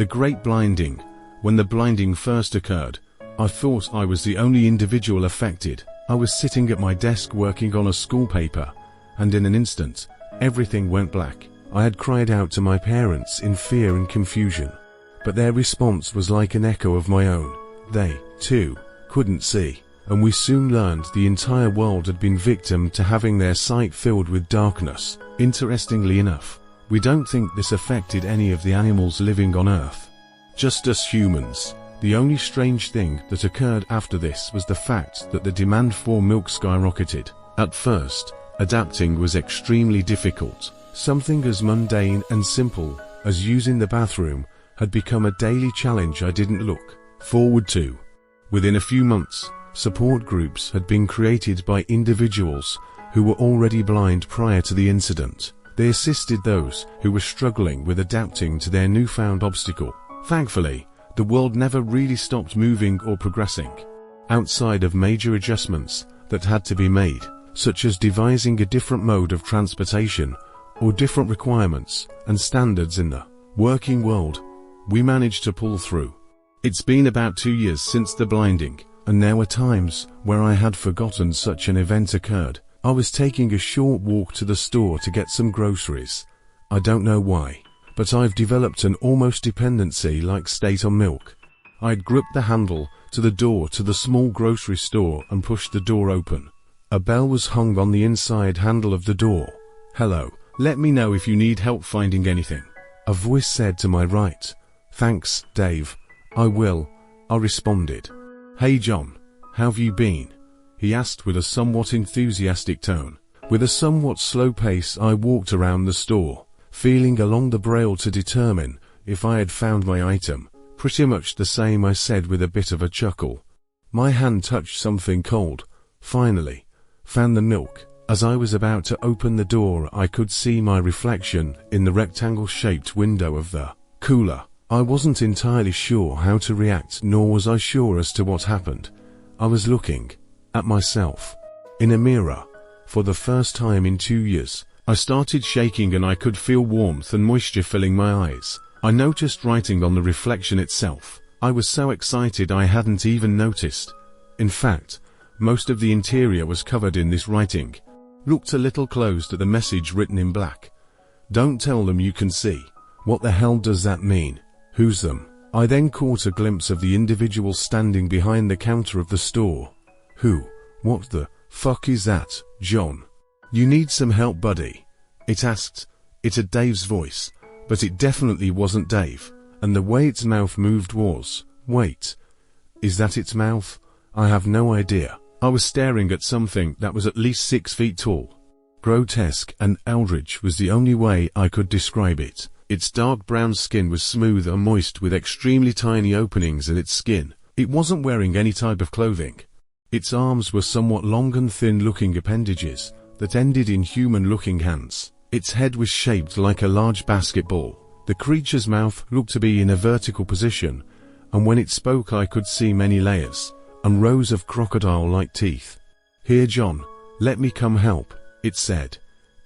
The Great Blinding. When the blinding first occurred, I thought I was the only individual affected. I was sitting at my desk working on a school paper, and in an instant, everything went black. I had cried out to my parents in fear and confusion, but their response was like an echo of my own. They, too, couldn't see, and we soon learned the entire world had been victim to having their sight filled with darkness. Interestingly enough, we don't think this affected any of the animals living on Earth, just us humans. The only strange thing that occurred after this was the fact that the demand for milk skyrocketed. At first, adapting was extremely difficult. Something as mundane and simple as using the bathroom had become a daily challenge I didn't look forward to. Within a few months, support groups had been created by individuals who were already blind prior to the incident. They assisted those who were struggling with adapting to their newfound obstacle. Thankfully, the world never really stopped moving or progressing. Outside of major adjustments that had to be made, such as devising a different mode of transportation or different requirements and standards in the working world, we managed to pull through. It's been about 2 years since the blinding, and there were times where I had forgotten such an event occurred. I was taking a short walk to the store to get some groceries. I don't know why, but I've developed an almost dependency-like state on milk. I'd gripped the handle to the door to the small grocery store and pushed the door open. A bell was hung on the inside handle of the door. "Hello, let me know if you need help finding anything," a voice said to my right. "Thanks, Dave. I will," I responded. "Hey John, how've you been?" he asked with a somewhat enthusiastic tone. With a somewhat slow pace, I walked around the store, feeling along the braille to determine if I had found my item. "Pretty much the same," I said with a bit of a chuckle. My hand touched something cold. "Finally, found the milk." As I was about to open the door, I could see my reflection in the rectangle-shaped window of the cooler. I wasn't entirely sure how to react, nor was I sure as to what happened. I was looking at myself in a mirror for the first time in 2 years. I started shaking and I could feel warmth and moisture filling my eyes. I noticed writing on the reflection itself. I was so excited I hadn't even noticed. In fact, most of the interior was covered in this writing. Looked a little closed at the message written in black. "Don't tell them you can see." What the hell does that mean? Who's them? I then caught a glimpse of the individual standing behind the counter of the store. Who? What the fuck is that, John? "You need some help, buddy?" it asked. It had Dave's voice, but it definitely wasn't Dave, and the way its mouth moved was... Wait, is that its mouth? I have no idea. I was staring at something that was at least 6 feet tall. Grotesque and eldritch was the only way I could describe it. Its dark brown skin was smooth and moist with extremely tiny openings in its skin. It wasn't wearing any type of clothing. Its arms were somewhat long and thin-looking appendages that ended in human-looking hands. Its head was shaped like a large basketball. The creature's mouth looked to be in a vertical position, and when it spoke I could see many layers and rows of crocodile-like teeth. "Here, John, let me come help," it said.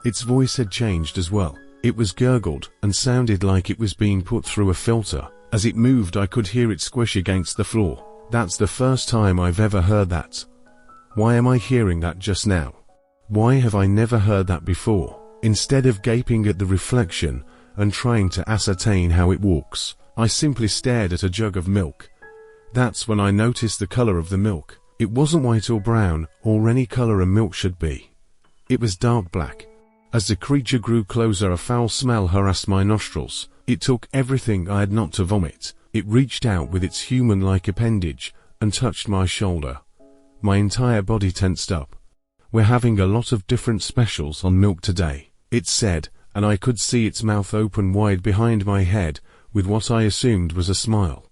Its voice had changed as well. It was gurgled and sounded like it was being put through a filter. As it moved I could hear it squish against the floor. That's the first time I've ever heard that. Why am I hearing that just now? Why have I never heard that before? Instead of gaping at the reflection and trying to ascertain how it walks, I simply stared at a jug of milk. That's when I noticed the color of the milk. It wasn't white or brown or any color a milk should be. It was dark black. As the creature grew closer, a foul smell harassed my nostrils. It took everything I had not to vomit. It reached out with its human-like appendage and touched my shoulder. My entire body tensed up. "We're having a lot of different specials on milk today," it said, and I could see its mouth open wide behind my head with what I assumed was a smile.